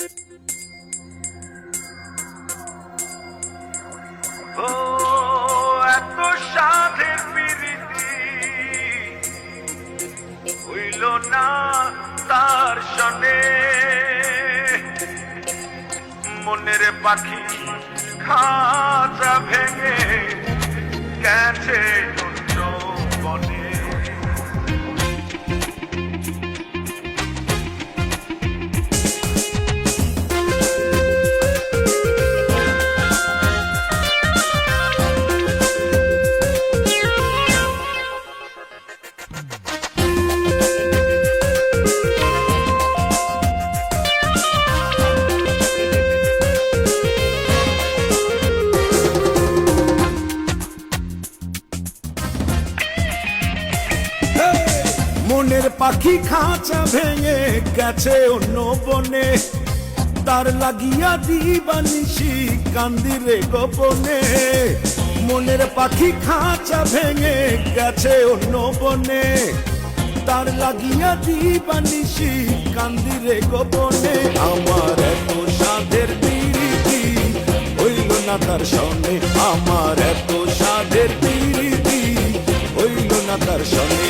ও এত সাধের প্রীতি হইল না তার সনে, মনের পাখি খাঁচা ভেঙে গেছে অন্য বনে। মনের পাখি খাঁচা ভেঙে গেছে অন্য বনে, তার লাগিয়া দিবানিশি কান্দি রে গোপনে। মনের পাখি খাঁচা ভেঙে গেছে অন্য বনে, তার লাগিয়া দিবানিশি কান্দি রে গোপনে। আমার এত সাধের প্রীতি হইল না তার সনে, আমার এত সাধের প্রীতি হইল না তার সনে।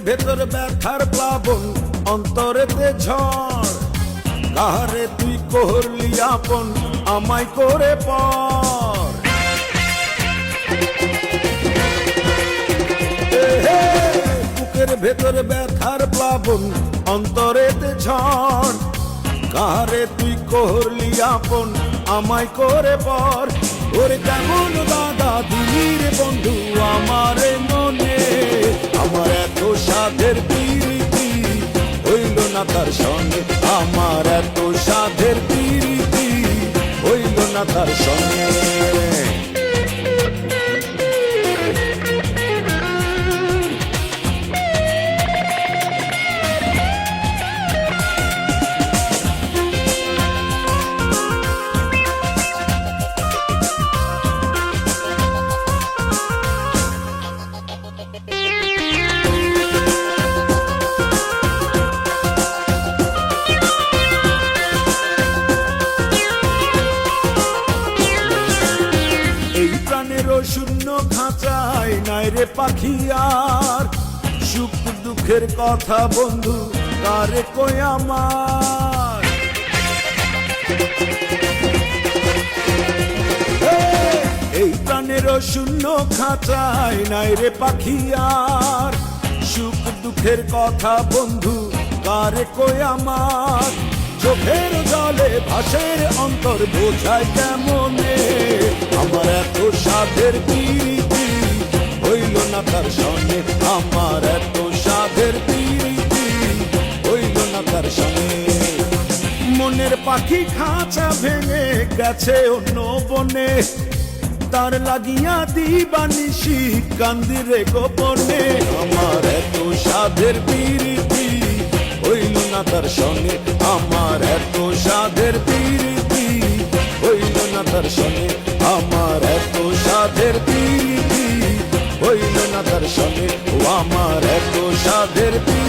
ভেতর ব্যথার প্লাবন অন্তরেতে ঝড়, কাহারে তুই করলি আপন আমায় করে পর। বুকের ভেতর ব্যথার প্লাবন অন্তরেতে ঝড়, কাহারে তুই করলি আপন আমায় করে পর। ওরে কেমন দাদা দিলির বন্ধু আমার মনে, আমার এত সাধের প্রীতি হইল না তার সঙ্গে, আমার এত সাধের প্রীতি হইল না তার সঙ্গে। শূন্য খাঁচায় নাই রে পাখি আর, সুখ দুঃখের কথা বন্ধু কারে কই আমার। এই প্রাণের শূন্য খাঁচায় নাই রে পাখি আর, সুখ দুঃখের কথা বন্ধু কারে কই আমার। চোখের জলে ভাসের অন্তর বোঝায় কেমনে, আমার এত সাধের প্রীতি হইল না তার সঙ্গে, আমার এত সাধের প্রীতি হইল না তার সঙ্গে। মনের পাখি খাঁচা ভেঙে গেছে অন্য বনে, তার লাগিয়া দিবানিশি কান্দি রে গোপনে। আমার এত সাধের প্রীতি হইল না তার সঙ্গে, আমার এত সাধের প্রীতি হইল না তার সঙ্গে, আমার এত সাধের প্রীতি হইল না তার সঙ্গে। ও আমার এত সাধের প্রীতি